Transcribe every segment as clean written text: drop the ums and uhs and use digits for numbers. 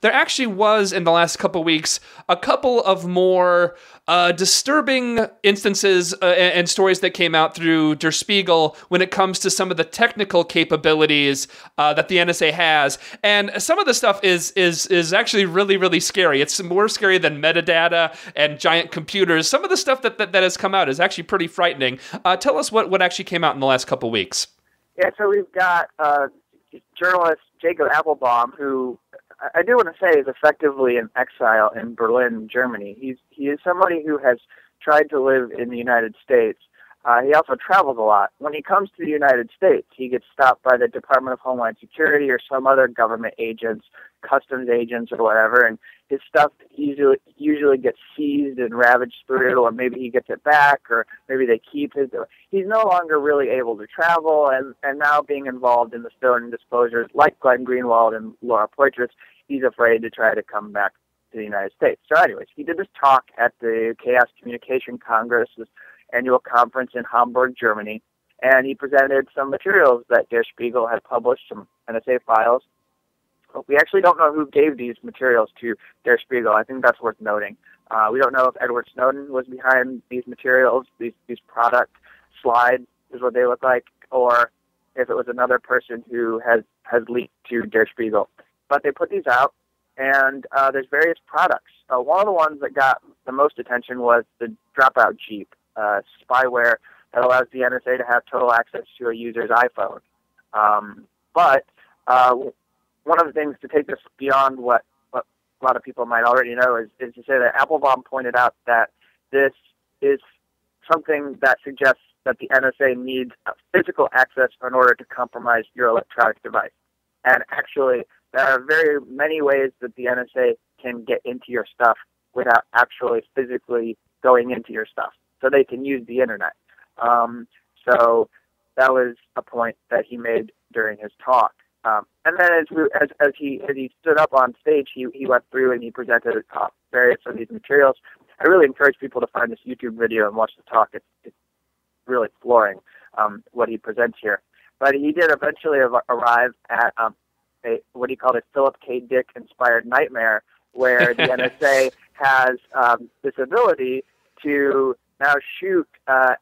there actually was, in the last couple weeks, a couple of more disturbing instances and stories that came out through Der Spiegel when it comes to some of the technical capabilities that the NSA has. And some of the stuff is actually really, really scary. It's more scary than metadata and giant computers. Some of the stuff that has come out is actually pretty frightening. Tell us what actually came out in the last couple weeks. Yeah, so we've got journalist Jacob Appelbaum, who I do want to say is effectively in exile in Berlin, Germany. He is somebody who has tried to live in the United States. He also travels a lot. When he comes to the United States, he gets stopped by the Department of Homeland Security or some other government agents, customs agents or whatever, and his stuff usually gets seized and ravaged through, or maybe he gets it back, or maybe they keep his. He's no longer really able to travel, and now being involved in the stolen disclosures like Glenn Greenwald and Laura Poitras, he's afraid to try to come back to the United States. So anyways, he did this talk at the Chaos Communication Congress, this annual conference in Hamburg, Germany, and he presented some materials that Der Spiegel had published, some NSA files. But we actually don't know who gave these materials to Der Spiegel. I think that's worth noting. We don't know if Edward Snowden was behind these materials, these product slides is what they look like, or if it was another person who has leaked to Der Spiegel. But they put these out, and there's various products. One of the ones that got the most attention was the Dropout Jeep, spyware that allows the NSA to have total access to a user's iPhone. But one of the things to take this beyond what a lot of people might already know is to say that Appelbaum pointed out that this is something that suggests that the NSA needs physical access in order to compromise your electronic device. And actually, there are very many ways that the NSA can get into your stuff without actually physically going into your stuff. So they can use the internet. So that was a point that he made during his talk. And then as he stood up on stage, he went through and he presented various of these materials. I really encourage people to find this YouTube video and watch the talk. It's really flooring what he presents here. But he did eventually arrive at what he called a Philip K. Dick inspired nightmare, where the NSA has this ability to now shoot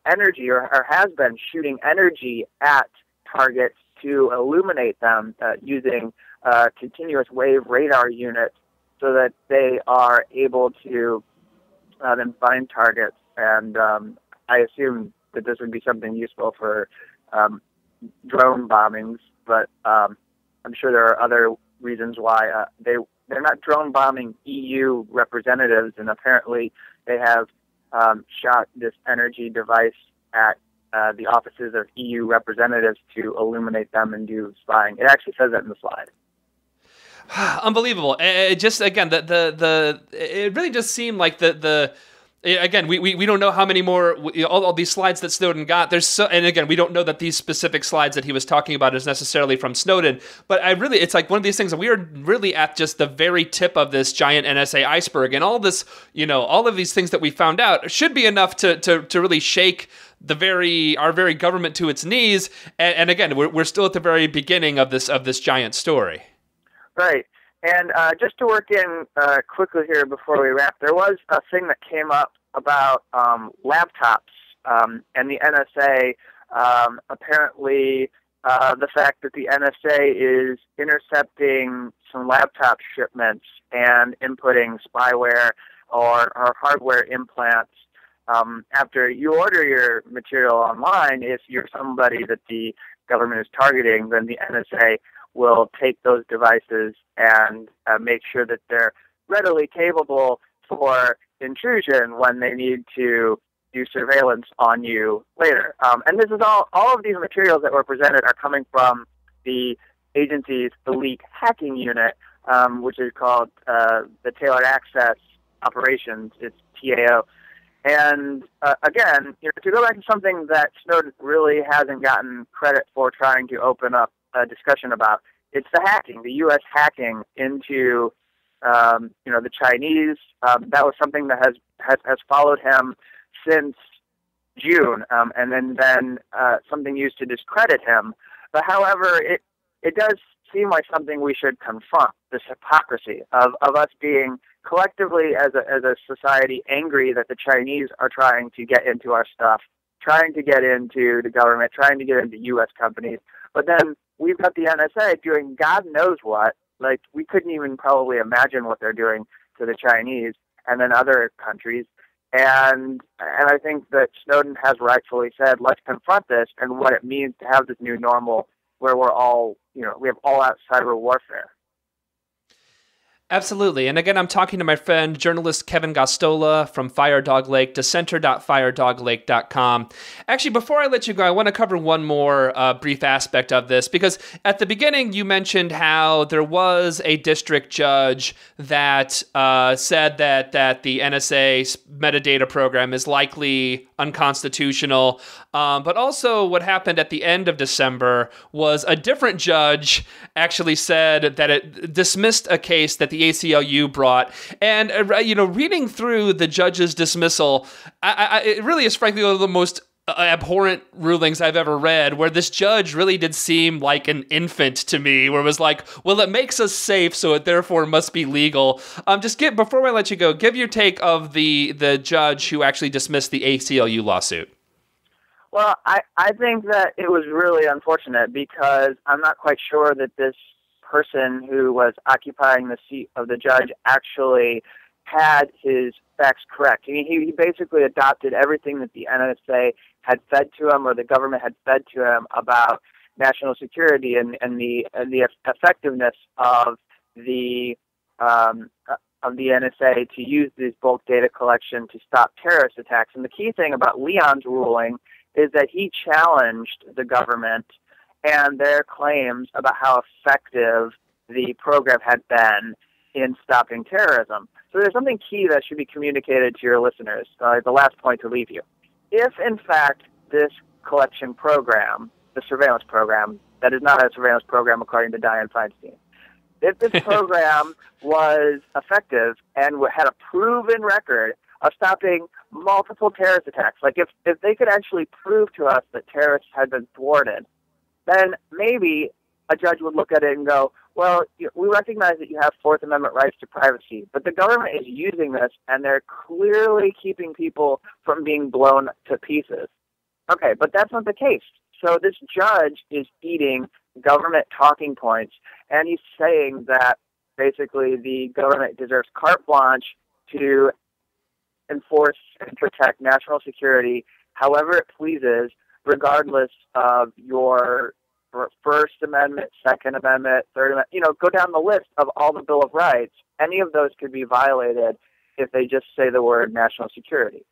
energy, or has been shooting energy at targets to illuminate them using continuous wave radar units, so that they are able to then find targets. And I assume that this would be something useful for drone bombings, but I'm sure there are other reasons why they're not drone bombing EU representatives, and apparently they have shot this energy device at the offices of EU representatives to illuminate them and do spying. It actually says that in the slide. Unbelievable. It just, again, it really just seemed like again, we don't know how many more, all these slides that Snowden got. And again, we don't know that these specific slides that he was talking about is necessarily from Snowden. But it's like one of these things that we are really at just the very tip of this giant NSA iceberg. And all this, all of these things that we found out should be enough to really shake our very government to its knees. And again, we're still at the very beginning of this giant story. Right. And just to work in quickly here before we wrap, there was a thing that came up about laptops and the NSA. Apparently, the fact that the NSA is intercepting some laptop shipments and inputting spyware or hardware implants. After you order your material online, if you're somebody that the government is targeting, then the NSA will take those devices and make sure that they're readily capable for intrusion when they need to do surveillance on you later. And this is all of these materials that were presented are coming from the agency's elite hacking unit, which is called the Tailored Access Operations. It's TAO. And again, to go back to something that Snowden really hasn't gotten credit for trying to open up a discussion about, it's the hacking, the U.S. hacking into, the Chinese. That was something that has followed him since June, and then something used to discredit him. But however, it does seem like something we should confront, this hypocrisy of us being collectively as a society angry that the Chinese are trying to get into our stuff, trying to get into the government, trying to get into U.S. companies. But then we've got the NSA doing God knows what. Like, we couldn't even probably imagine what they're doing to the Chinese and then other countries. And I think that Snowden has rightfully said, let's confront this and what it means to have this new normal where we're all, we have all-out cyber warfare. Absolutely. And again, I'm talking to my friend, journalist Kevin Gosztola from FireDogLake, dissenter.firedoglake.com. Actually, before I let you go, I want to cover one more brief aspect of this, because at the beginning, you mentioned how there was a district judge that said that the NSA metadata program is likely unconstitutional. But also what happened at the end of December was a different judge actually said that it dismissed a case that the ACLU brought. And, reading through the judge's dismissal, it really is frankly one of the most abhorrent rulings I've ever read, where this judge really did seem like an infant to me, where it was like, well, it makes us safe, so it therefore must be legal. Before I let you go, give your take of the judge who actually dismissed the ACLU lawsuit. Well, I think that it was really unfortunate because I'm not quite sure that this person who was occupying the seat of the judge actually had his facts correct. I mean, he basically adopted everything that the NSA had fed to him or the government had fed to him about national security and the effectiveness of the NSA to use this bulk data collection to stop terrorist attacks. And the key thing about Leon's ruling is that he challenged the government and their claims about how effective the program had been in stopping terrorism. So there's something key that should be communicated to your listeners, the last point to leave you. If, in fact, this collection program, the surveillance program, that is not a surveillance program according to Dianne Feinstein, if this program was effective and had a proven record of stopping multiple terrorist attacks, like if they could actually prove to us that terrorists had been thwarted, then maybe a judge would look at it and go, well, we recognize that you have Fourth Amendment rights to privacy, but the government is using this, and they're clearly keeping people from being blown to pieces. Okay, but that's not the case. So this judge is eating government talking points, and he's saying that basically the government deserves carte blanche to enforce and protect national security however it pleases, regardless of your First Amendment, Second Amendment, Third Amendment, go down the list of all the Bill of Rights. Any of those could be violated if they just say the word national security.